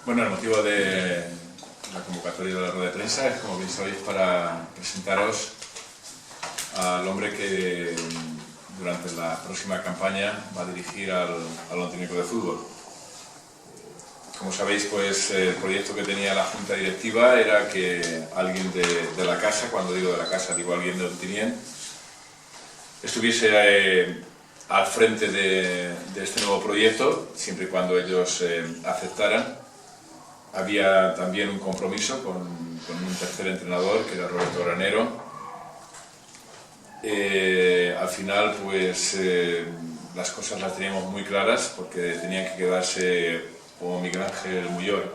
Bueno, el motivo de la convocatoria de la rueda de prensa es, como bien sabéis, para presentaros al hombre que durante la próxima campaña va a dirigir al Ontinyent de Fútbol. Como sabéis, pues el proyecto que tenía la Junta Directiva era que alguien de la casa, cuando digo de la casa digo alguien de Ontinyent, estuviese al frente de este nuevo proyecto, siempre y cuando ellos aceptaran. Había también un compromiso con un tercer entrenador, que era Roberto Granero. Al final, pues las cosas las teníamos muy claras, porque tenían que quedarse o Miguel Ángel Muyol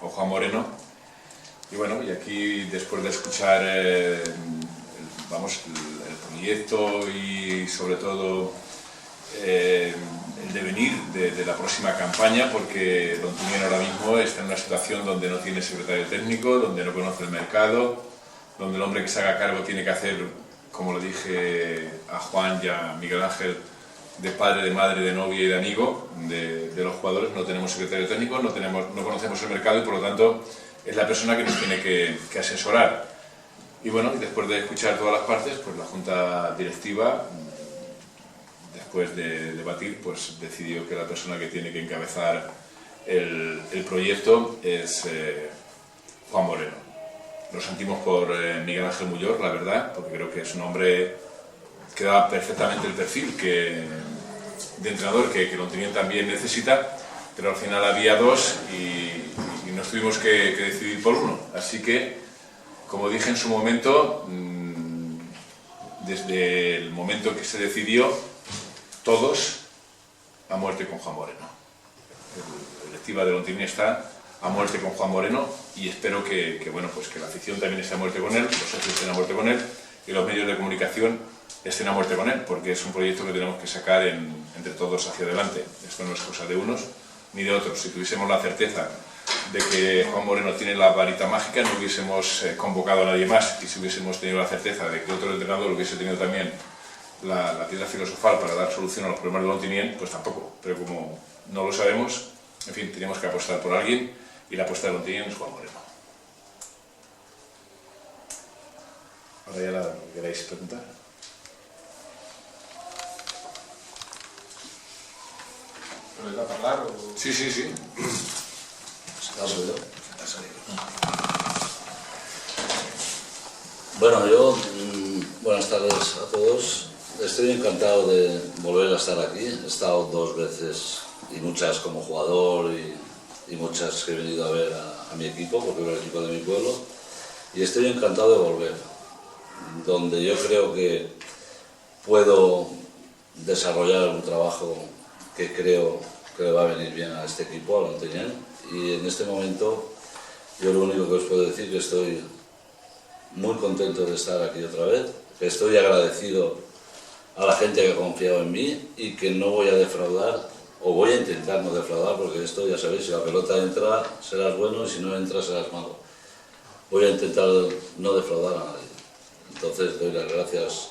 o Juan Moreno. Y bueno, y aquí, después de escuchar el proyecto y sobre todo el devenir de la próxima campaña, porque el Ontinyent ahora mismo está en una situación donde no tiene secretario técnico, donde no conoce el mercado, donde el hombre que se haga cargo tiene que hacer, como le dije a Juan y a Miguel Ángel, de padre, de madre, de novia y de amigo de los jugadores. No tenemos secretario técnico, no conocemos el mercado y por lo tanto es la persona que nos tiene que asesorar. Y bueno, y después de escuchar todas las partes, pues la Junta Directiva, después de debatir, pues decidió que la persona que tiene que encabezar el proyecto es Juan Moreno. Lo sentimos por Miguel Ángel Muyol, la verdad, porque creo que es un hombre que da perfectamente el perfil de entrenador que el Ontinyent también necesita, pero al final había dos y nos tuvimos que decidir por uno. Así que, como dije en su momento, desde el momento que se decidió, todos a muerte con Juan Moreno. La directiva del Ontinyent está a muerte con Juan Moreno y espero que la afición también esté a muerte con él, los socios estén a muerte con él y los medios de comunicación estén a muerte con él, porque es un proyecto que tenemos que sacar entre todos hacia adelante. Esto no es cosa de unos ni de otros. Si tuviésemos la certeza de que Juan Moreno tiene la varita mágica, no hubiésemos convocado a nadie más, y si hubiésemos tenido la certeza de que otro entrenador hubiese tenido también la piedra filosofal para dar solución a los problemas del Ontinyent, pues tampoco. Pero como no lo sabemos, en fin, teníamos que apostar por alguien y la apuesta del Ontinyent es Juan Moreno. Ahora ya la queréis preguntar. ¿Pero va a hablar o...? Sí. Bueno, buenas tardes a todos. Estoy encantado de volver a estar aquí. He estado 2 veces, y muchas como jugador, y muchas que he venido a ver a mi equipo, porque es el equipo de mi pueblo. Y estoy encantado de volver, donde yo creo que puedo desarrollar un trabajo que creo que le va a venir bien a este equipo, al Ontinyent. Y en este momento yo lo único que os puedo decir es que estoy muy contento de estar aquí otra vez, que estoy agradecido a la gente que ha confiado en mí y que no voy a defraudar, o voy a intentar no defraudar, porque esto ya sabéis, si la pelota entra serás bueno y si no entra serás malo. Voy a intentar no defraudar a nadie. Entonces doy las gracias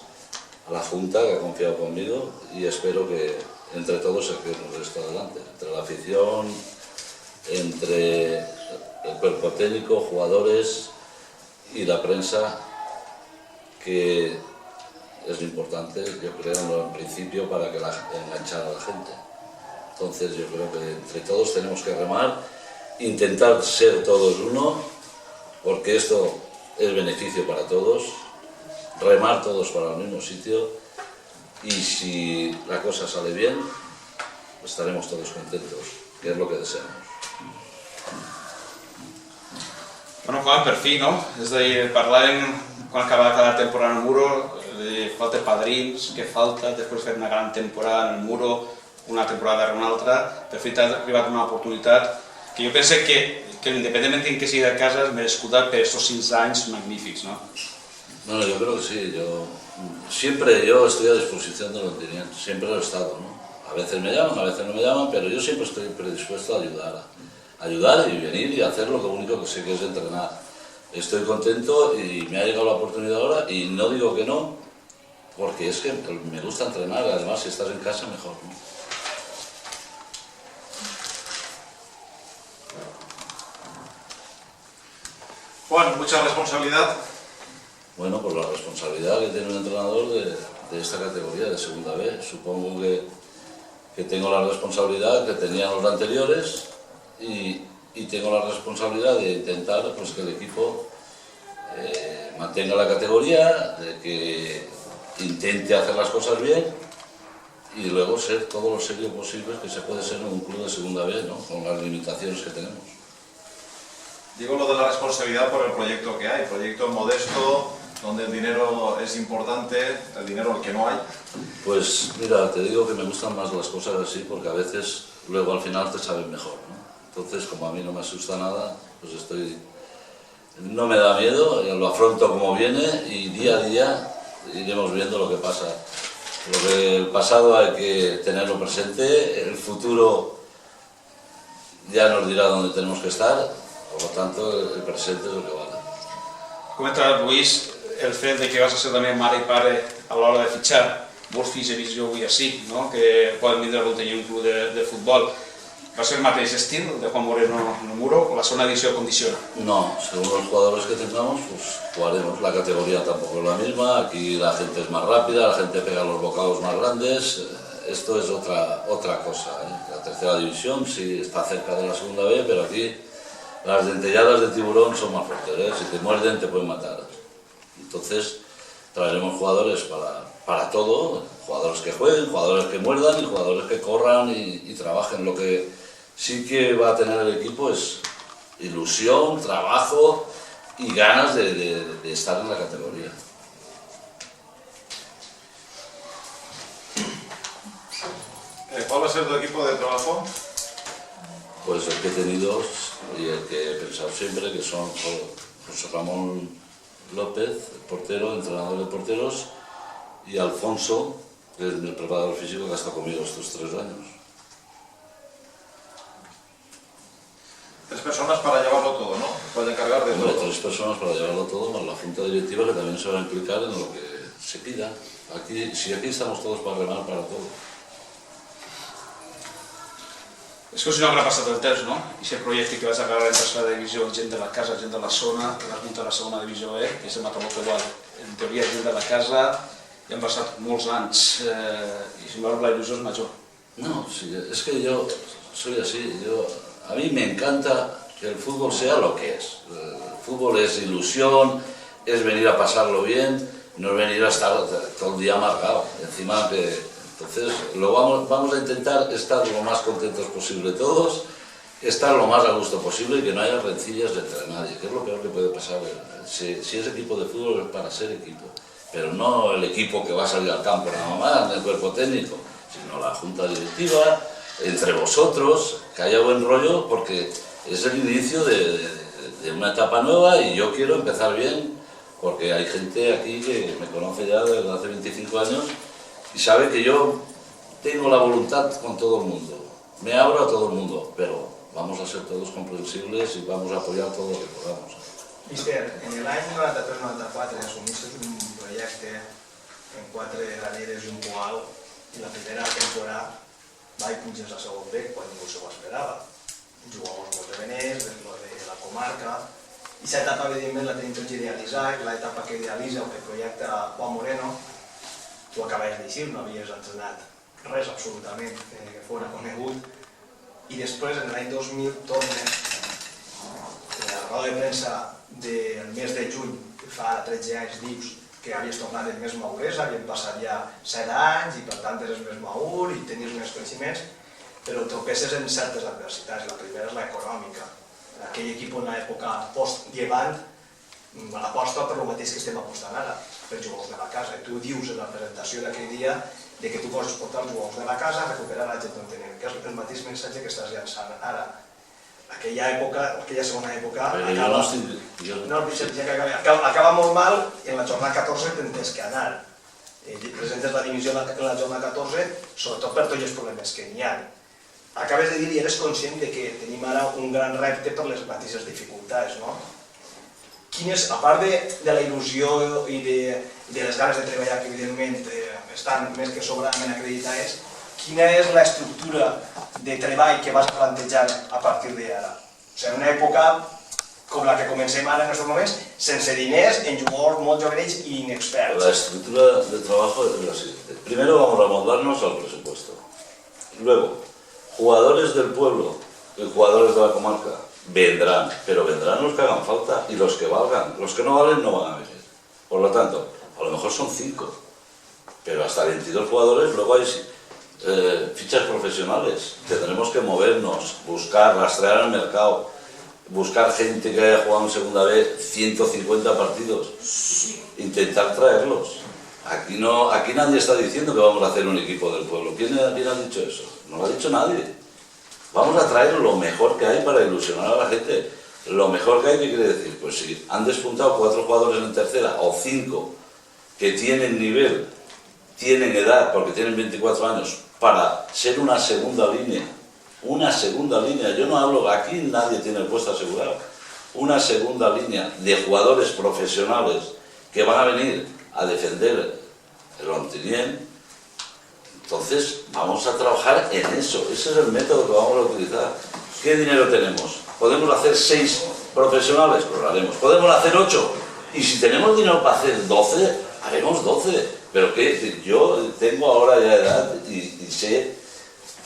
a la Junta que ha confiado conmigo y espero que entre todos saquemos esto adelante, entre la afición, entre el cuerpo técnico, jugadores y la prensa, que es lo importante, yo creo, en principio, para que enganchar a la gente. Entonces yo creo que entre todos tenemos que remar, intentar ser todos uno, porque esto es beneficio para todos, remar todos para el mismo sitio, y si la cosa sale bien, estaremos todos contentos, que es lo que deseamos. Bueno, Juan, per fi, no? És a dir, parlàvem quan acabava cada temporada en el Muro, falta padrins, què falta, després de fer una gran temporada en el Muro, una temporada darrere una altra, per fi t'ha arribat una oportunitat que jo penso que independentment en què sigui de casa, és merescuda per estos 5 anys magnífics, ¿no? Bueno, yo creo que sí. Siempre estoy a disposición del Ontinyent, siempre lo he estado, ¿no? A veces me llaman, a veces no me llaman, pero yo siempre estoy predispuesto a ayudar y venir y hacer lo único que sé, que es entrenar. Estoy contento y me ha llegado la oportunidad ahora y no digo que no, porque es que me gusta entrenar, además si estás en casa mejor, ¿no? Juan, mucha responsabilidad. Bueno, pues la responsabilidad que tiene un entrenador de esta categoría, de segunda B. Supongo que tengo la responsabilidad que tenían los anteriores y tengo la responsabilidad de intentar pues, que el equipo mantenga la categoría, de que intente hacer las cosas bien y luego ser todo lo serio posible que se puede ser en un club de segunda B, ¿no? Con las limitaciones que tenemos. Digo lo de la responsabilidad por el proyecto que hay, proyecto modesto, donde el dinero es importante, el dinero el que no hay. Pues mira, te digo que me gustan más las cosas así porque a veces luego al final te saben mejor, ¿no? Entonces, como a mí no me asusta nada, pues no me da miedo, lo afronto como viene y día a día iremos viendo lo que pasa. El pasado hay que tenerlo presente, el futuro ya nos dirá dónde tenemos que estar, por lo tanto el presente es lo que vale. Comentava Lluís el fet de que vas a ser també mare i pare a l'hora de fitxar molts fills he vist jo avui així, no? Que poden vindre a tenir un club de futbol. ¿Va a ser el mateix estil de Juan Moreno en el muro o la segunda división condiciona? No, según los jugadores que tengamos, pues jugaremos. La categoría tampoco es la misma, aquí la gente es más rápida, la gente pega los bocados más grandes, esto es otra cosa, ¿eh? La tercera división sí está cerca de la segunda B, pero aquí las dentelladas de tiburón son más fuertes, ¿eh? Si te muerden te pueden matar. Entonces traeremos jugadores para todo, jugadores que jueguen, jugadores que muerdan y jugadores que corran y trabajen. Lo que sí que va a tener el equipo es ilusión, trabajo y ganas de estar en la categoría. ¿Cuál va a ser tu equipo de trabajo? Pues el que he tenido y el que he pensado siempre, que son José Ramón López, el portero, entrenador de porteros, y Alfonso, que es el preparador físico que ha estado conmigo estos 3 años. 3 personas para llevarlo todo, ¿no? Puede encargar de todo. 3 personas para llevarlo todo, más la junta directiva que también se va a implicar en lo que se pida. Aquí estamos todos para remar para todo. És com si no haurà passat el temps, no? I aquest projecte que vas acabar en tercera divisió, gent de la casa, gent de la zona, que vas muntar a la segona divisió B, que és el Mataró igual. En teoria, gent de la casa, ja han passat molts anys i sin embargo la il·lusió és major. No, sí, es que yo soy así. A mí me encanta que el fútbol sea lo que es. El fútbol es ilusión, es venir a pasarlo bien, no es venir a estar todo el día amargado. Encima entonces vamos a intentar estar lo más contentos posible todos, estar lo más a gusto posible y que no haya rencillas entre nadie, que es lo peor que puede pasar. Si es equipo de fútbol es para ser equipo, pero no el equipo que va a salir al campo nada más, el cuerpo técnico, sino la junta directiva, entre vosotros, que haya buen rollo, porque es el inicio de una etapa nueva y yo quiero empezar bien, porque hay gente aquí que me conoce ya desde hace 25 años y sabe que yo tengo la voluntad con todo el mundo, me abro a todo el mundo, pero vamos a ser todos comprensibles y vamos a apoyar todo lo que podamos. Mister, en l'any 93-94 assumiste un projecte en 4 graneres i un poal i la primera temporada vaig pujar a segon B quan ningú se ho esperava. Jugàvem molt de veners, de la comarca, i aquesta etapa evidentment la tenim tots idealitzat, l'etapa que idealitza el projecte Juan Moreno, tu acabaves d'aixir, no havies entrenat res absolutament que fos conegut, i després en l'any 2000 tornes a la roda de premsa del mes de juny, fa 13 anys, dius que havies tornat en més maduresa, havien passat ja 7 anys i per tant eres més madur i tenies més coneixements, però tropeces en certes adversitats. La primera és l'econòmica. Aquell equip en l'època post-llevant aposta per el mateix que estem apostant ara, per jugadors de la casa. I tu dius en la presentació d'aquell dia que tu vols portar els jugadors de la casa a recuperar la gent d'on tenim, que és el mateix missatge que estàs llançant ara. Aquella època, aquella segona època, acaba molt mal i en la jornada 14 tens que anar. Presentes la divisió en la jornada 14, sobretot per tots els problemes que n'hi ha. Acabes de dir i eres conscient que tenim ara un gran repte per les mateixes dificultats, no? Quines, a part de la il·lusió i de les ganes de treballar, que evidentment estan més que sobradament acreditades, quina és l'estructura de treball que vas plantejar a partir d'ara? O sigui, en una època com la que comencem ara en aquests moments, sense diners, en jugadors molt jovenets i inexperts. La estructura de trabajo es la siguiente. Primero vamos a amoldarnos al presupuesto. Luego, jugadores del pueblo y jugadores de la comarca vendrán, pero vendrán los que hagan falta y los que valgan. Los que no valen no van a venir. Por lo tanto, a lo mejor son 5, pero hasta 22 jugadores, luego hay fichas profesionales. Tendremos que movernos, buscar, rastrear el mercado, buscar gente que haya jugado en segunda B 150 partidos, intentar traerlos. Aquí nadie está diciendo que vamos a hacer un equipo del pueblo. ¿Quién ha dicho eso? No lo ha dicho nadie. Vamos a traer lo mejor que hay para ilusionar a la gente. Lo mejor que hay, ¿qué quiere decir? Pues si han despuntado 4 jugadores en tercera o 5 que tienen nivel, tienen edad, porque tienen 24 años, para ser una segunda línea. Una segunda línea. Yo no hablo, aquí nadie tiene el puesto asegurado. Una segunda línea de jugadores profesionales que van a venir a defender el Ontinyent. Entonces vamos a trabajar en eso. Ese es el método que vamos a utilizar. ¿Qué dinero tenemos? ¿Podemos hacer 6 profesionales? Pues lo haremos. ¿Podemos hacer 8? Y si tenemos dinero para hacer 12, haremos 12. Pero que yo tengo ahora ya edad y sé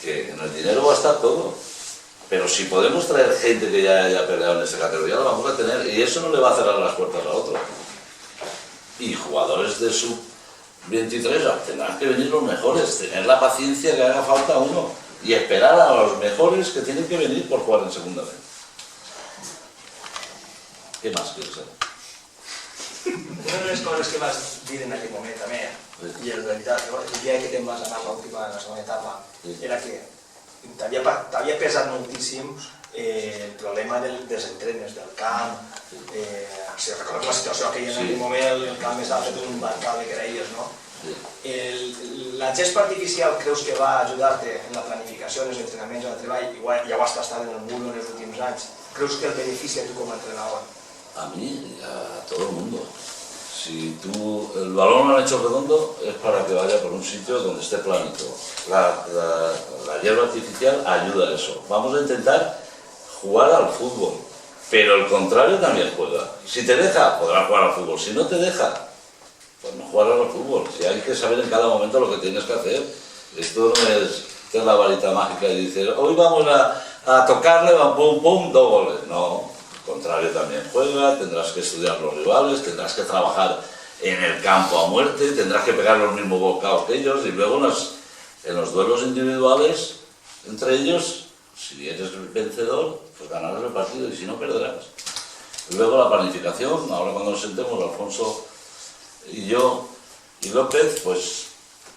que en el dinero va a estar todo. Pero si podemos traer gente que ya haya peleado en esta categoría, lo vamos a tener. Y eso no le va a cerrar las puertas a otro. Y jugadores de sub-23 tendrán que venir los mejores, tener la paciencia que haga falta uno y esperar a los mejores que tienen que venir por jugar en segunda vez. Què més quieres saber? Una de les coses que vas dir en aquell moment també, i és veritat, el dia que te'n vas anar a la segona etapa, era que t'havia pesat moltíssim el problema dels entrenes, del camp. Si recordes la situació que hi ha en aquell moment, el camp estava fet un barcal que creies, no? La gespa artificial creus que va ajudar-te en la planificació, en els entrenaments, en el treball, ja ho has tastat en el muro en els últims anys, creus que el beneficia a tu com a entrenador? A mí y a todo el mundo. Si el balón lo han hecho redondo es para que vaya por un sitio donde esté planito. La hierba artificial ayuda a eso. Vamos a intentar jugar al fútbol, pero el contrario también juega. Si te deja, podrás jugar al fútbol. Si no te deja, pues no jugarás al fútbol. Si hay que saber en cada momento lo que tienes que hacer. Esto no es la varita mágica y dices, hoy vamos a tocarle, pum, pum, 2 goles. No. Al contrario también juega, tendrás que estudiar los rivales, tendrás que trabajar en el campo a muerte, tendrás que pegar los mismos bocados que ellos y luego en los duelos individuales entre ellos, si eres el vencedor, pues ganarás el partido y si no, perderás. Y luego la planificación, ahora cuando nos sentemos Alfonso y yo y López, pues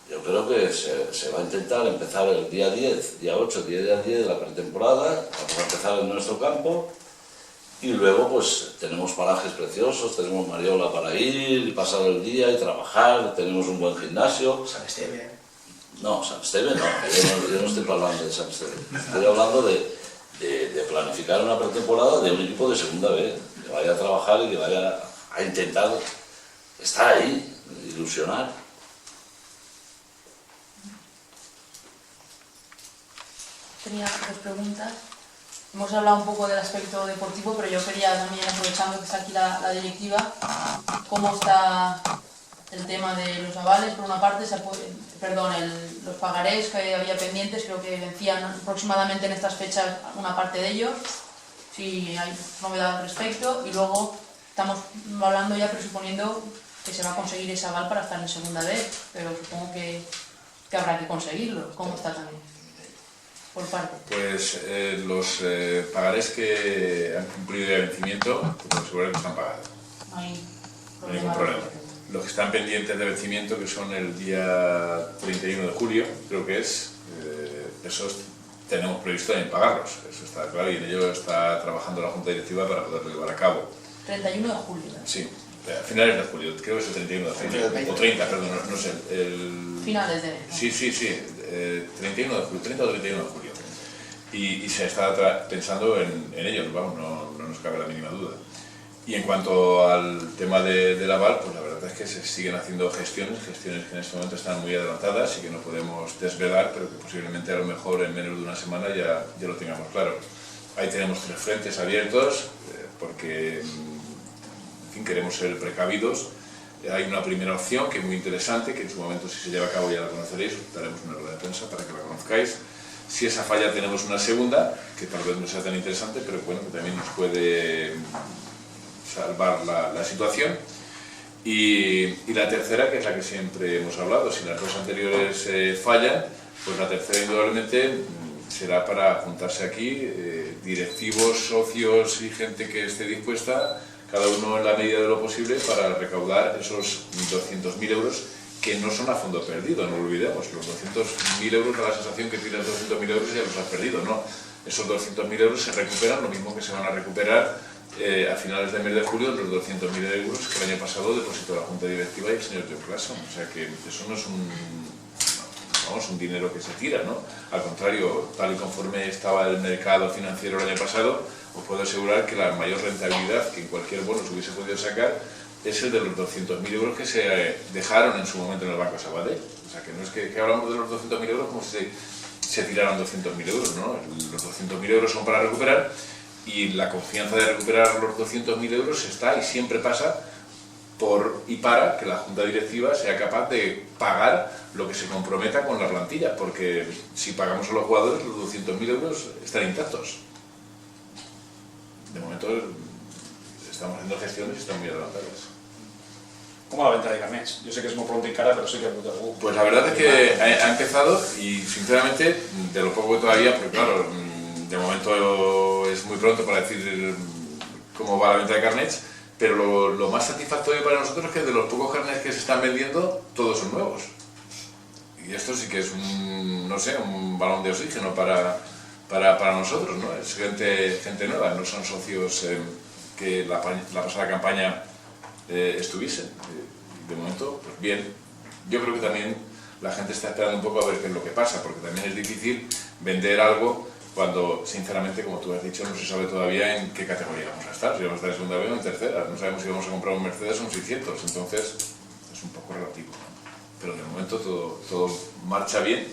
yo creo que se va a intentar empezar el día 10, día 8, día 10 de la pretemporada, vamos a empezar en nuestro campo. Y luego pues tenemos parajes preciosos, tenemos Mariola para ir y pasar el día y trabajar, tenemos un buen gimnasio. San Esteve. No, San Esteve no, yo no estoy hablando de San Esteve. Estoy hablando de planificar una pretemporada de un equipo de segunda B, que vaya a trabajar y que vaya a intentar estar ahí, ilusionar. Tenía 2 preguntas. Hemos hablado un poco del aspecto deportivo, pero yo quería también, aprovechando que está aquí la directiva, cómo está el tema de los avales. Por una parte, los pagarés que había pendientes, creo que vencían aproximadamente en estas fechas una parte de ellos, si hay novedad al respecto, y luego estamos hablando ya presuponiendo que se va a conseguir ese aval para estar en segunda vez, pero supongo que habrá que conseguirlo. ¿Cómo está también? Por parte. Pues los pagarés que han cumplido el vencimiento, pues seguro que están pagados. No hay ningún problema. Los que están pendientes de vencimiento, que son el día 31 de julio, creo que es, esos tenemos previsto también pagarlos, eso está claro, y en ello está trabajando la Junta Directiva para poderlo llevar a cabo. 31 de julio. Sí, a finales de julio, creo que es el 31 de julio, o 30, perdón, no sé. Finales de... Sí, 31 de julio, 30 o 31 de julio. Y se está pensando en ello, vamos, no nos cabe la mínima duda. Y en cuanto al tema del aval, pues la verdad es que se siguen haciendo gestiones que en este momento están muy adelantadas y que no podemos desvelar, pero que posiblemente a lo mejor en menos de una semana ya lo tengamos claro. Ahí tenemos 3 frentes abiertos, porque en fin, queremos ser precavidos. Hay una primera opción que es muy interesante, que en su momento, si se lleva a cabo, ya la conoceréis, daremos una rueda de prensa para que la conozcáis. Si esa falla, tenemos una segunda, que tal vez no sea tan interesante, pero bueno, que también nos puede salvar la situación. Y la tercera, que es la que siempre hemos hablado, si las dos anteriores fallan, pues la tercera indudablemente será para juntarse aquí, directivos, socios y gente que esté dispuesta, cada uno en la medida de lo posible, para recaudar esos 200.000 euros que no son a fondo perdido, no lo olvidemos. Los 200.000 euros, da la sensación que tienes 200.000 euros y ya los has perdido, ¿no? Esos 200.000 euros se recuperan, lo mismo que se van a recuperar a finales del mes de julio los 200.000 euros que el año pasado depositó la Junta Directiva y el señor John Clason. O sea que eso no es un dinero que se tira, ¿no? Al contrario, tal y conforme estaba el mercado financiero el año pasado, os puedo asegurar que la mayor rentabilidad que en cualquier bono se hubiese podido sacar es el de los 200.000 euros que se dejaron en su momento en el Banco Sabadell. O sea que no es que hablamos de los 200.000 euros como si se tiraran 200.000 euros, ¿no? Los 200.000 euros son para recuperar, y la confianza de recuperar los 200.000 euros está y siempre pasa por y para que la Junta Directiva sea capaz de pagar lo que se comprometa con la plantilla, porque si pagamos a los jugadores, los 200.000 euros están intactos. De momento estamos haciendo gestiones y están muy adelantadas. ¿Cómo la venta de carnets? Yo sé que es muy pronto y cara, pero sí que ha habido algo. Pues la verdad es que ha empezado, y sinceramente, de lo poco que todavía, porque claro, de momento es muy pronto para decir cómo va la venta de carnets, pero lo más satisfactorio para nosotros es que de los pocos carnets que se están vendiendo, todos son nuevos. Y esto sí que es un balón de oxígeno para nosotros, ¿no? Es gente nueva, no son socios que la pasada campaña estuviesen. De momento, pues bien. Yo creo que también la gente está esperando un poco a ver qué es lo que pasa, porque también es difícil vender algo cuando, sinceramente, como tú has dicho, no se sabe todavía en qué categoría vamos a estar, si vamos a estar en segunda B o en tercera, no sabemos si vamos a comprar un Mercedes o un 600, entonces es un poco relativo, ¿no? Pero de momento todo marcha bien,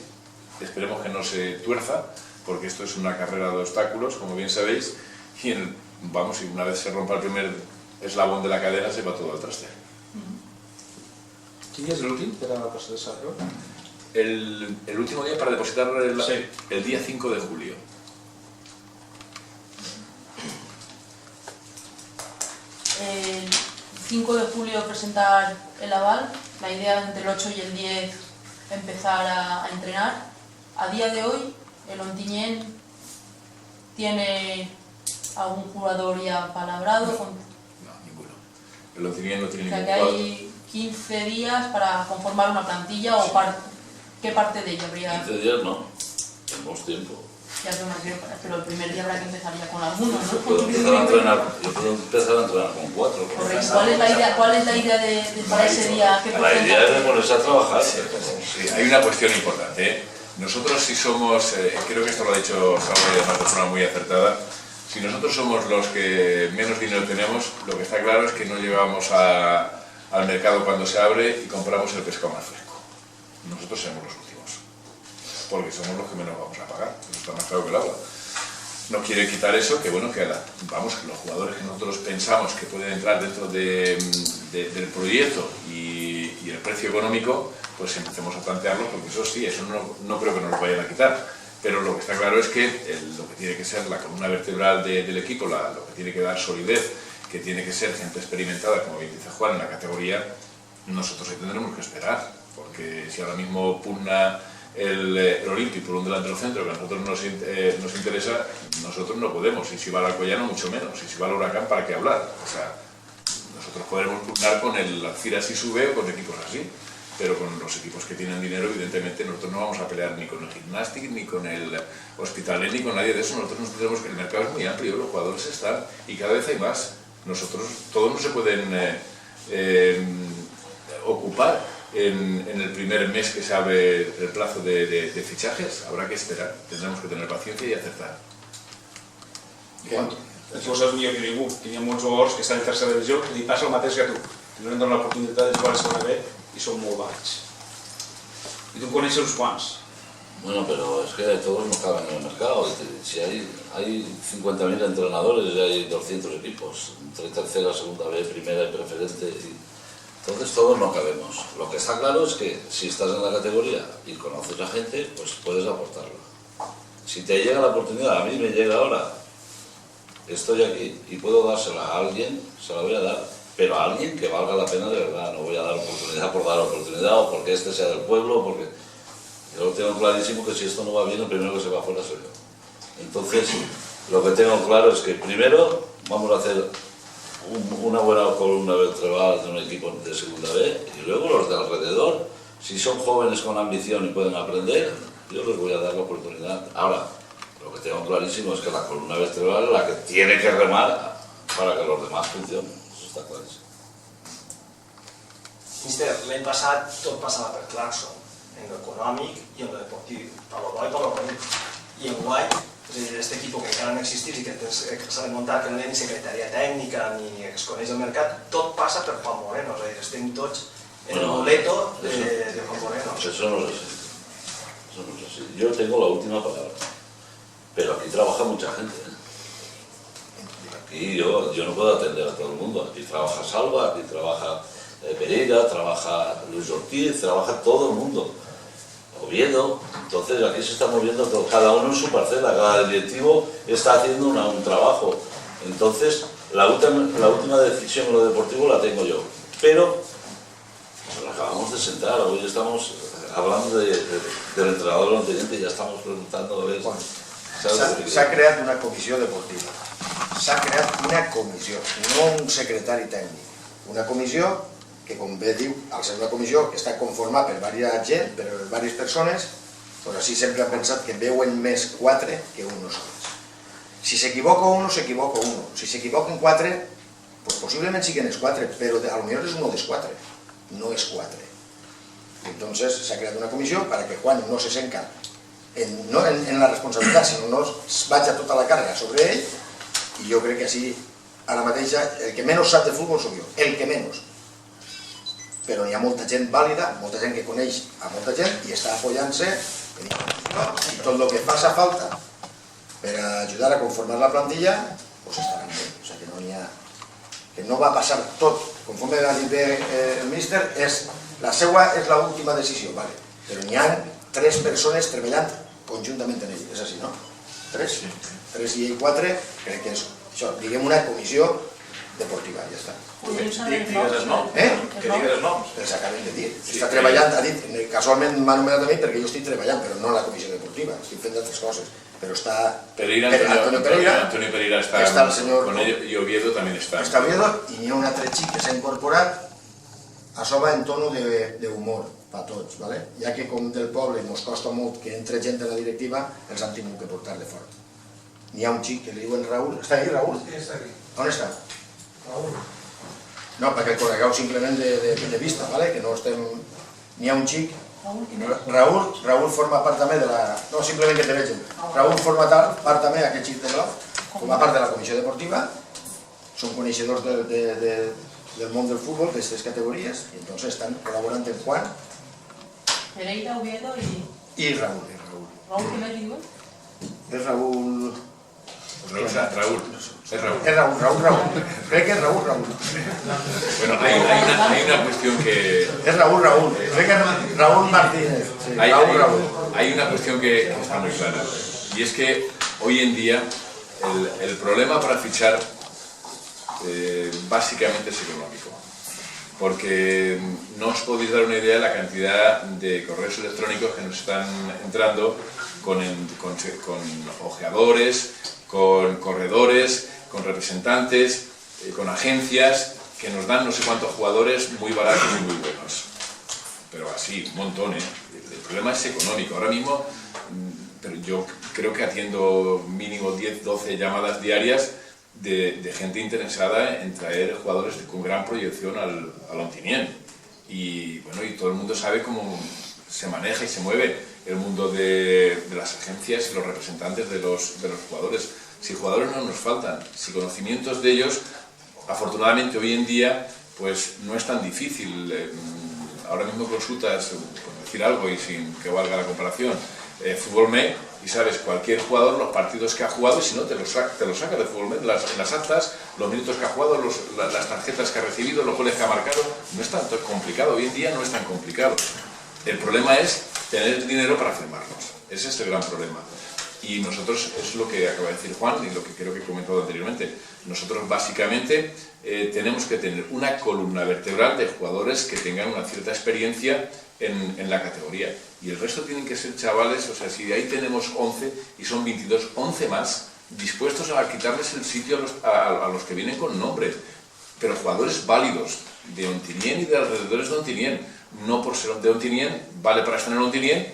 esperemos que no se tuerza, porque esto es una carrera de obstáculos, como bien sabéis, y y una vez se rompa el primer eslabón de la cadena, se va todo al traste. ¿Quién es el último para pasar de desarrollo? El último día para depositar el día 5 de julio. El 5 de julio presentar el aval, la idea entre el 8 y el 10 empezar a entrenar. A día de hoy, el Ontinyent tiene algún jugador ya palabrado. No, ninguno. El Ontinyent no tiene ningún jugador. O sea que hay 15 días para conformar una plantilla, o ¿qué parte de ella habría? 15 días no, tenemos tiempo. Ya te imagino, pero el primer día habrá que empezar ya con alguno, ¿no? Yo puedo empezar a entrenar con 4. Correcto. ¿Cuál es la idea para ese día? La idea es de ponerse a trabajar. Sí, hay una cuestión importante, ¿eh? Nosotros si somos, creo que esto lo ha dicho Saúl de una persona muy acertada, si nosotros somos los que menos dinero tenemos, lo que está claro es que no llegamos al mercado cuando se abre y compramos el pescado más fresco. Nosotros somos los últimos, porque somos los que menos vamos a pagar, eso está más claro que el agua. No quiere quitar eso, que bueno, que los jugadores que nosotros pensamos que pueden entrar dentro del proyecto y el precio económico, pues empecemos a plantearlo, porque eso sí, eso no creo que nos lo vayan a quitar. Pero lo que está claro es que lo que tiene que ser la columna vertebral del equipo, lo que tiene que dar solidez, que tiene que ser gente experimentada, como bien dice Juan, en la categoría, nosotros ahí tendremos que esperar, porque si ahora mismo pugna el Olympic por un delantero centro que a nosotros nos interesa, nosotros no podemos, y si va al Alcoyano mucho menos, y si va al Huracán, ¿para qué hablar? O sea, nosotros podremos pugnar con el Alcira si sube o con equipos así, pero con los equipos que tienen dinero, evidentemente, nosotros no vamos a pelear ni con el Gimnàstic, ni con el Hospitalet, ni con nadie de eso. Nosotros nos tenemos que el mercado es muy amplio, los jugadores están, y cada vez hay más. Todos no se pueden ocupar en el primer mes que se abre el plazo de fichajes. Habrá que esperar, tendremos que tener paciencia y acertar. Tu saps millor que ningú. Tinc molts jugadors que estan en tercera divisió i li passa el mateix que tu. No han donat l'oportunitat de jugar a segona B i són molt baix. I tu en coneixes uns quants. Bueno, pero es que todos no caben en el mercado. Si hay 50.000 entrenadores y hay 200 equipos, entre tercera, segunda B, primera y preferente. Entonces todos no cabemos. Lo que está claro es que si estás en la categoría y conoces a gente, pues puedes aportarlo. Si te llega la oportunidad, a mí me llega ahora, estoy aquí y puedo dársela a alguien, se la voy a dar, pero a alguien que valga la pena de verdad. No voy a dar oportunidad por dar oportunidad o porque este sea del pueblo, porque yo tengo clarísimo que si esto no va bien, el primero que se va fuera soy yo. Entonces, lo que tengo claro es que primero vamos a hacer una buena columna vertebral de un equipo de segunda B y luego los de alrededor, si son jóvenes con ambición y pueden aprender, yo les voy a dar la oportunidad. Ahora, lo que tengo clarísimo es que la columna vertebral es la que tiene que remar para que los demás funcionen. Eso está clarísimo. Mister, l'any passat tot passava per Clarkson, en lo econòmic i en lo deportiu, per lo bo i per lo dolent. I enguany, és a dir, aquest equip que encara no existís i que s'ha de muntar, que no hi ha ni secretaria tècnica ni es coneix el mercat, tot passa per Juan Moreno, és a dir, estem tots en el boleto de Juan Moreno. Eso no es así. Eso no es así. Yo tengo la última palabra. Pero aquí trabaja mucha gente. Aquí yo no puedo atender a todo el mundo. Aquí trabaja Salva, aquí trabaja Pereira, trabaja Luis Ortiz, trabaja todo el mundo. Oviedo. Entonces aquí se está moviendo todo, cada uno en su parcela, cada directivo está haciendo un trabajo. Entonces la última decisión en lo deportivo la tengo yo. Pero nos acabamos de sentar, hoy estamos hablando del entrenador lontinense y ya estamos preguntando a ver... S'ha creat una comissió deportiva. S'ha creat una comissió, no un secretari tècnic. Una comissió que, com bé diu, al ser una comissió que està conformada per diversa gent, per diverses persones, doncs així sempre han pensat que veuen més 4 que un sols. Si s'equivoca uno, s'equivoca uno. Si s'equivoquen 4, pues posiblement siguen els 4, però a lo millor és uno dels 4, no és 4. Entonces s'ha creat una comissió para que Juan no se senca no en la responsabilitat, sinó no vaig tota la càrrega sobre ell, i jo crec que així, ara mateixa, el que menys sap de futbol soc jo, el que menys. Però hi ha molta gent vàlida, molta gent que coneix a molta gent i està apoyant-se i tot el que faça falta per ajudar a conformar la plantilla, doncs estaran bé. O sigui que no n'hi ha... que no va passar tot, conforme ha dit bé el míster, la seva és l'última decisió, però n'hi ha 3 persones treballant conjuntament en ell, és així, no? 3 i ell 4, crec que és això, diguem una comissió deportiva, ja està. Digues els noms. Que digues els noms. Els acabem de dir. Està treballant, ha dit, casualment m'ha anomenat a mi perquè jo estic treballant, però no a la comissió deportiva, estic fent d'altres coses. Pero está Antonio Pereira está el señor con ello, y Oviedo también está. Está Oviedo y n'hi ha un altre xic que s'ha incorporat a sobre en tono d'humor per tots, ¿vale? Ja que com del poble ens costa molt que entre gent de la directiva, els han tingut que portar de fora. N'hi ha un xic que li diuen Raúl. Està aquí, Raúl? Sí, està aquí. On està? Raúl. No, perquè el conegueu simplement de vista, ¿vale? Que no estem... N'hi ha un xic... Raúl forma part també de la... No, simplement que te vegin. Raúl forma part també, aquest xic de blau, forma part de la comissió deportiva, són coneixedors del món del futbol, d'aquestes categories, i entonces estan col·laborant en Juan Pereira, Oviedo i Raúl. ¿Raúl qué me digo? És Raúl... Raúl. Crec que és Raúl. Bueno, hay una cuestión que... Es Raúl. Crec que es Raúl Martínez. Sí, hay una cuestión que está muy clara. Y es que hoy en día el problema para fichar básicamente es económico. Porque no os podéis dar una idea de la cantidad de correos electrónicos que nos están entrando con ojeadores, con corredores, con representantes, con agencias que nos dan no sé cuántos jugadores muy baratos y muy buenos. Pero así, un montón, ¿eh? El problema es económico. Ahora mismo, pero yo creo que atiendo mínimo 10, 12 llamadas diarias de gente interesada en traer jugadores con gran proyección al Ontinyent. Y bueno, y todo el mundo sabe cómo se maneja y se mueve el mundo de las agencias y los representantes de los jugadores. Si jugadores no nos faltan, si conocimientos de ellos, afortunadamente hoy en día pues no es tan difícil. Ahora mismo consultas, por decir algo y sin que valga la comparación, Fútbol Me y sabes cualquier jugador, los partidos que ha jugado, y si no te lo saca de Fútbol Me, en las actas, los minutos que ha jugado, las tarjetas que ha recibido, los goles que ha marcado. No es tan complicado, hoy en día no es tan complicado. El problema es tener el dinero para firmarlos. Ese es el gran problema. Y nosotros, es lo que acaba de decir Juan y lo que creo que he comentado anteriormente, nosotros básicamente tenemos que tener una columna vertebral de jugadores que tengan una cierta experiencia en la categoría. Y el resto tienen que ser chavales, o sea, si de ahí tenemos 11 y son 22, 11 más, dispuestos a quitarles el sitio a los que vienen con nombres, pero jugadores válidos de Ontinyent y de alrededores de Ontinyent. No por ser de Ontinyent, vale para estar en Ontinyent,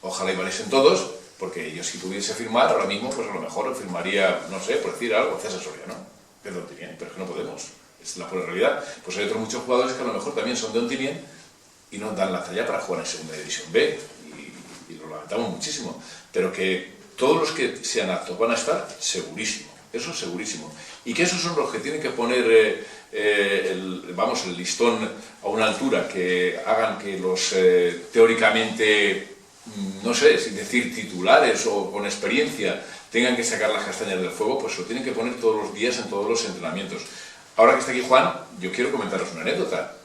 ojalá y valiesen todos, porque yo si pudiese firmar ahora mismo, pues a lo mejor firmaría, no sé, por decir algo, César Soriano, que es de Ontinyent, pero es que no podemos, es la pura realidad. Pues hay otros muchos jugadores que a lo mejor también son de Ontinyent y no dan la talla para jugar en Segunda División B, y lo lamentamos muchísimo, pero que todos los que sean aptos van a estar, segurísimo, eso es segurísimo, y que esos son los que tienen que poner el listón a una altura que hagan que los teóricamente, no sé si decir titulares o con experiencia, tengan que sacar las castañas del fuego, pues lo tienen que poner todos los días en todos los entrenamientos. Ahora que está aquí Juan, yo quiero comentaros una anécdota.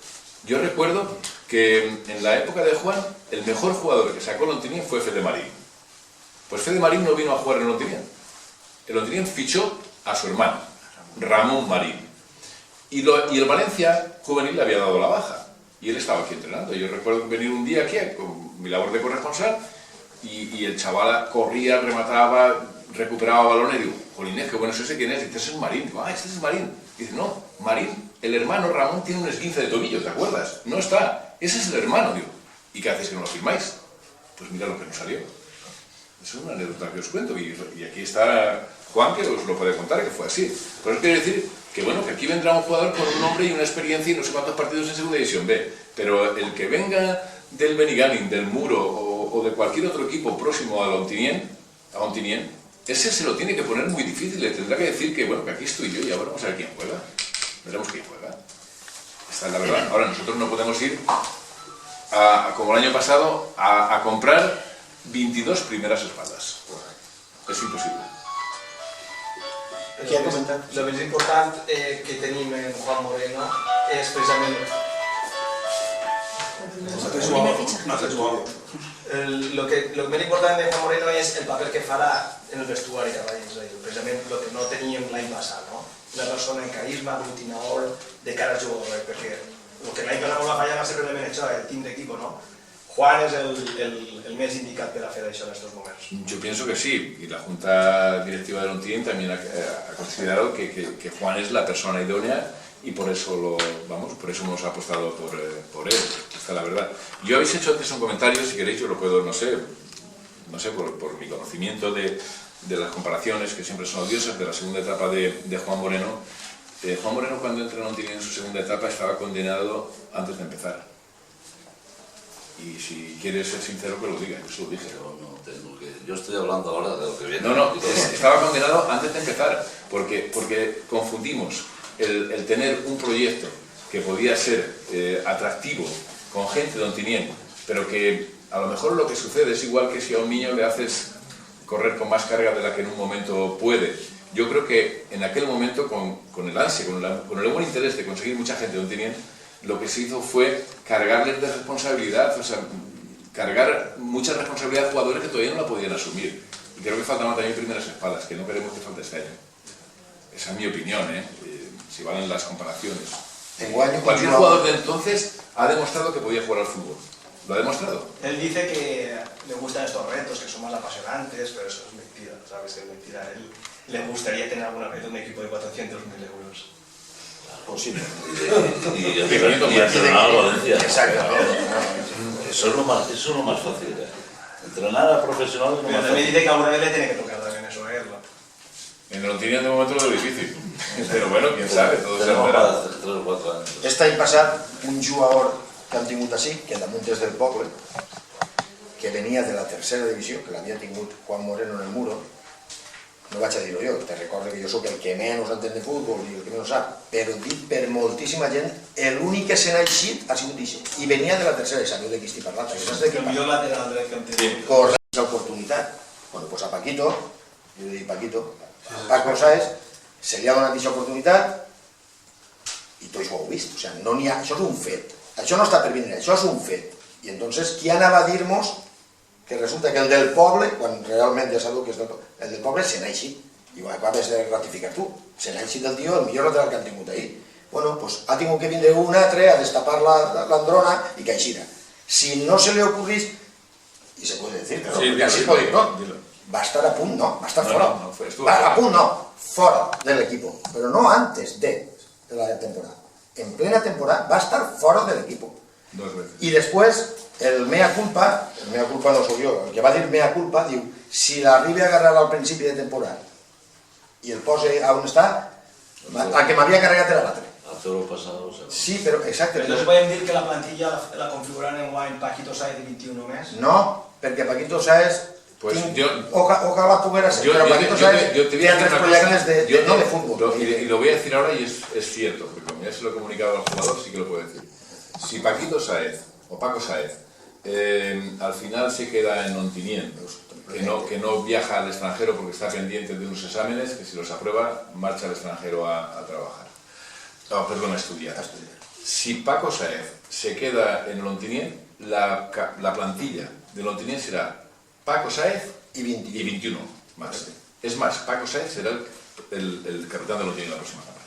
Yo recuerdo que en la época de Juan, el mejor jugador que sacó el Ontinyent fue Fede Marín. Pues Fede Marín no vino a jugar en el Ontinyent. El Ontinyent fichó a su hermano, Ramón Marín. Y el Valencia juvenil le había dado la baja. Y él estaba aquí entrenando. Yo recuerdo venir un día aquí con mi labor de corresponsal y el chaval corría, remataba, recuperaba balones y digo, jolines, qué bueno es ese, ¿quién es? Y dice, ese es Marín. Digo, este es Marín. Y dice, no, Marín, el hermano Ramón tiene un esguince de tobillo, ¿te acuerdas? No está, ese es el hermano. Digo, ¿y qué hacéis que no lo firmáis? Pues mira lo que nos salió. Eso es una anécdota que os cuento y aquí está Juan que os lo puede contar que fue así. Por eso quiero decir que bueno, que aquí vendrá un jugador con un nombre y una experiencia y no sé cuántos partidos en Segunda División B, pero el que venga del Benigànim, del Muro o de cualquier otro equipo próximo a Ontinyent, ese se lo tiene que poner muy difícil, le tendrá que decir que bueno, que aquí estoy yo y ahora vamos a ver quién juega. Veremos quién juega. Esta es la verdad. Ahora nosotros no podemos ir, como el año pasado, a comprar 22 primeras espaldas. És impossible. El més important que tenim en Juan Moreno és precisament lo més important de Juan Moreno és el paper que farà en el vestuari cada any, precisament el que no teníem l'any passat, una persona amb carisma, aglutinador de cara al jugador, perquè el que l'any passat va fallar va ser precisament això, el team d'equipo, no? Juan es el més indicat per a fer això en estos momentos. Yo pienso que sí, y la Junta Directiva del Ontinyent también ha considerado que Juan es la persona idónea y por eso por eso hemos apostado por él, esta es la verdad. Yo habéis hecho antes un comentario, si queréis yo lo puedo, no sé, por mi conocimiento de las comparaciones que siempre son odiosas de la segunda etapa de Juan Moreno. Juan Moreno cuando entra en Ontinyent en su segunda etapa estaba condenado antes de empezar. Y si quieres ser sincero, que lo diga, yo se lo dije. Yo estoy hablando ahora de lo que viene. No, estaba condenado antes de empezar, porque confundimos el tener un proyecto que podía ser atractivo con gente de Ontinyent, pero que a lo mejor lo que sucede es igual que si a un niño le haces correr con más carga de la que en un momento puede. Yo creo que en aquel momento, con el ansia, con el buen interés de conseguir mucha gente de Ontinyent, lo que se hizo fue cargarles de responsabilidad, o sea, cargar mucha responsabilidad a jugadores que todavía no la podían asumir. Y creo que faltaban también primeras espaldas, que no queremos que falte este año. Esa es mi opinión, si valen las comparaciones. Cualquier jugador de entonces ha demostrado que podía jugar al fútbol. ¿Lo ha demostrado? Él dice que le gustan estos retos, que son más apasionantes, pero eso es mentira, ¿sabes? Es mentira. Él le gustaría tener alguna vez un equipo de 400.000 euros. Posible. Y entrenar a Valencia. Exactamente. Eso es lo más fácil. Entrenar a profesionales Pero también dice que alguna vez le tiene que tocar también eso a él. En el Ontinyent de momento lo difícil. Pero bueno, quién sabe, todo se Tenemos verá. para 3 o 4 años. Este any passat, un jugador que han tingut així, que damunt és del poble, que venia de la tercera divisió, que l'havia tingut Juan Moreno en el Muro, no vaig a dir-ho jo, te recordo que jo sóc el que menys entén de futbol i el que menys sap, però dit per moltíssima gent, l'únic que se n'ha eixit ha sigut això, i venia de la tercera, i sabeu de qui estic parlant, El millor lateral del que hem tingut. Correcte. esa oportunitat. Bueno, pues a Paquito, jo li dic Paquito, Paco Sáez, se li ha donat aquesta oportunitat i tots ho heu vist, o sea, no n'hi ha, això és un fet, això no està per vindre, això és un fet. I entonces, qui anava a dir-nos que resulta que el del poble, quan realment ja sabeu que és el del poble, se n'aixi, i ho acabes de ratificar tu, se n'aixi del tio el millor lateral que han tingut ahir. Bueno, pues ha tingut que vindre un altre a destapar l'androna i que aixira. Si no se li ocurrís, i se puede decir, però perquè així es pot dir, no? Va estar a punt, no, va estar fora. A punt no, fora del equipo, però no antes de la temporada. En plena temporada va estar fora del equipo. I després, el mea culpa no soy jo, el que va dir mea culpa, diu, si l'arribi a agarrar al principi de temporada i el pose a on està, el que m'havia carregat era l'altre. Arturo pasado, sí, però exacte. Però entonces podem dir que la plantilla la configuran en guany Paquito Sáez de 21 només? No, perquè Paquito Sáez ojalá pudiera ser, pero Paquito Sáez tiene 3 proyectos no de fútbol. Y lo voy a decir ahora y es cierto, porque como ya se lo he comunicado al jugador, sí que lo puedo decir. Si Paquito Sáez o Paco Sáez al final se queda en Ontinyent, que no viaja al extranjero porque está pendiente de unos exámenes, que si los aprueba marcha al extranjero a trabajar. Perdón, a estudiar. Si Paco Sáez se queda en Ontinyent, la plantilla de Ontinyent será Paco Sáez y 21 más. Es más, Paco Sáez será el capitán de Ontinyent la próxima campaña.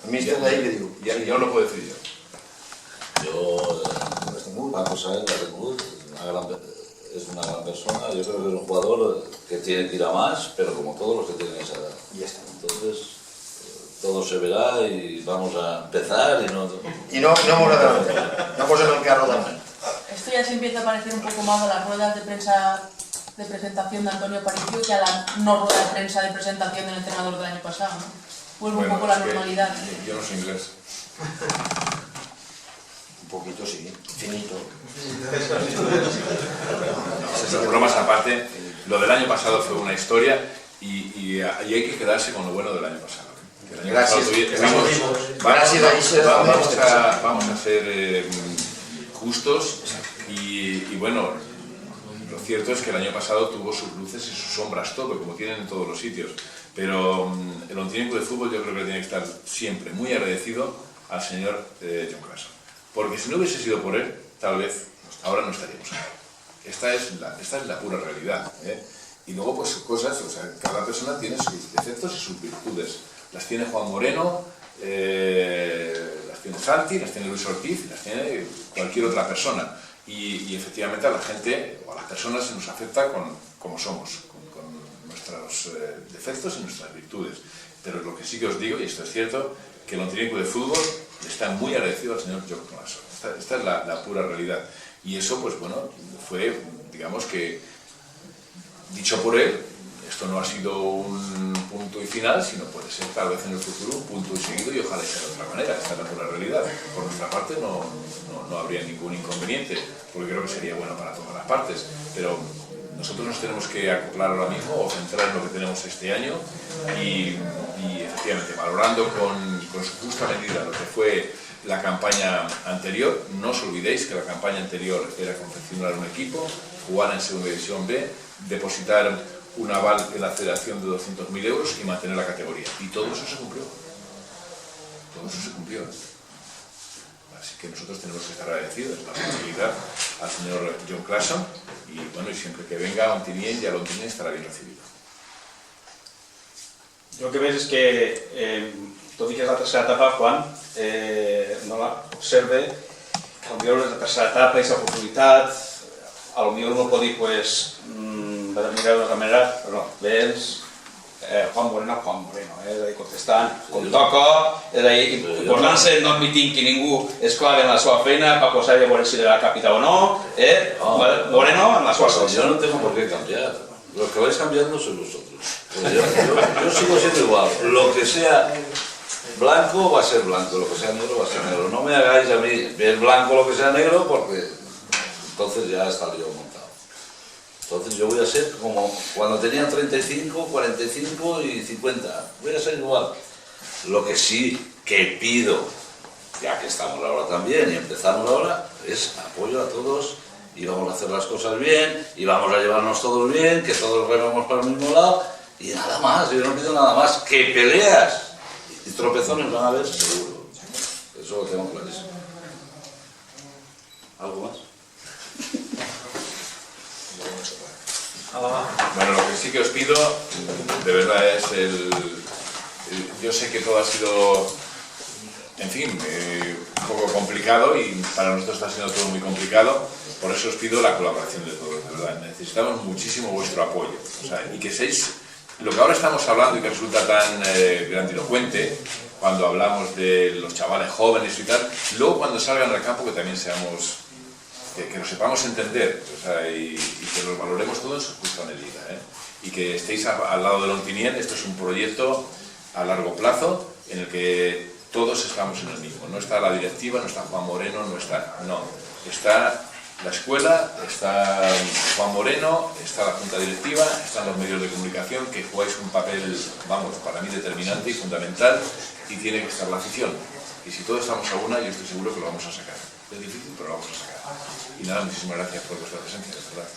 A mí de ahí le digo. Ya no lo puedo decir yo. Paco Sáez, es una gran persona, yo creo que es un jugador que tiene que ir a más, pero como todos los que tienen esa edad. Y ya está. Entonces, todo se verá y vamos a empezar y no posen el carro davant. Esto ya se empieza a parecer un poco más a las ruedas de prensa de presentación de Antonio Aparicio que a la no rueda de prensa de presentación del entrenador del año pasado, ¿no? Vuelve un poco la normalidad. Yo no soy inglés. Un poquito sí, finito. Bromas aparte, lo del año pasado fue una historia y hay que quedarse con lo bueno del año pasado. Gracias. Vamos a ser justos y bueno, lo cierto es que el año pasado tuvo sus luces y sus sombras todo, como tienen en todos los sitios. Pero el Ontinyent de fútbol yo creo que tiene que estar siempre muy agradecido al señor John Clason. Porque si no hubiese sido por él, tal vez ahora no estaríamos aquí. Esta es la pura realidad, ¿eh? Y luego pues cosas, o sea, cada persona tiene sus defectos y sus virtudes. Las tiene Juan Moreno, las tiene Santi, las tiene Luis Ortiz, las tiene cualquier otra persona. Y efectivamente a la gente o a las personas se nos afecta como somos, con nuestros defectos y nuestras virtudes. Pero lo que sí que os digo, y esto es cierto, que el Ontinyent de fútbol está muy agradecido al señor John Clason. Esta es la pura realidad. Y eso, pues bueno, fue, digamos que, dicho por él, esto no ha sido un punto y final, sino puede ser tal vez en el futuro un punto y seguido y ojalá sea de otra manera. Esta es la pura realidad. Por nuestra parte no habría ningún inconveniente, porque creo que sería bueno para todas las partes. Pero nosotros nos tenemos que acoplar ahora mismo o centrar en lo que tenemos este año y efectivamente, valorando con su justa medida lo que fue la campaña anterior. No os olvidéis que la campaña anterior era confeccionar un equipo, jugar en Segunda División B, depositar un aval en la federación de 200.000 euros y mantener la categoría. Y todo eso se cumplió. Todo eso se cumplió. Así que nosotros tenemos que estar agradecidos por la posibilidad al señor John Clason y bueno, y siempre que venga a Ontinyent y a Ontinyent estará bien recibido. Jo el que veig és que, tot i que és la tercera etapa, Juan, no l'observe, potser és la tercera etapa, és l'oportunitat, potser uno pot dir, pues, va a mirar de otra manera, però no, ves Juan Moreno, és a dir, contestant com toca, és a dir, posant-se no admitint que ningú és clave en la seva feina, Paco Sáez veure si era capità o no, Moreno en la seva feina. Yo no tengo por qué cambiar, los que vais cambiando sois vosotros. Yo sigo siendo igual, lo que sea blanco va a ser blanco, lo que sea negro va a ser negro. No me hagáis a mí ver blanco lo que sea negro porque entonces ya está yo montado. Entonces yo voy a ser como cuando tenía 35, 45 y 50. Voy a ser igual. Lo que sí que pido, ya que estamos ahora también y empezamos ahora, es apoyo a todos y vamos a hacer las cosas bien, y vamos a llevarnos todos bien, que todos rememos para el mismo lado, y nada más, yo no pido nada más, que peleas y tropezones van a haber seguro. Eso lo tengo clarísimo. ¿Algo más? Bueno, lo que sí que os pido, de verdad, es yo sé que todo ha sido, en fin, un poco complicado y para nosotros está siendo todo muy complicado, por eso os pido la colaboración de todos, de verdad. Necesitamos muchísimo vuestro apoyo, o sea, y que seáis, lo que ahora estamos hablando y que resulta tan grandilocuente, cuando hablamos de los chavales jóvenes y tal, luego cuando salgan al campo que también seamos, que nos sepamos entender, o sea, y que los valoremos todos en justa medida, y que estéis al lado del Ontinyent. Esto es un proyecto a largo plazo en el que todos estamos en el mismo. No está la directiva, no está Juan Moreno, está la escuela, está Juan Moreno, está la junta directiva, están los medios de comunicación, que jugáis un papel, vamos, para mí determinante y fundamental, y tiene que estar la afición. Y si todos estamos a una, yo estoy seguro que lo vamos a sacar. Es difícil, pero lo vamos a sacar. Y nada, muchísimas gracias por vuestra presencia, de verdad.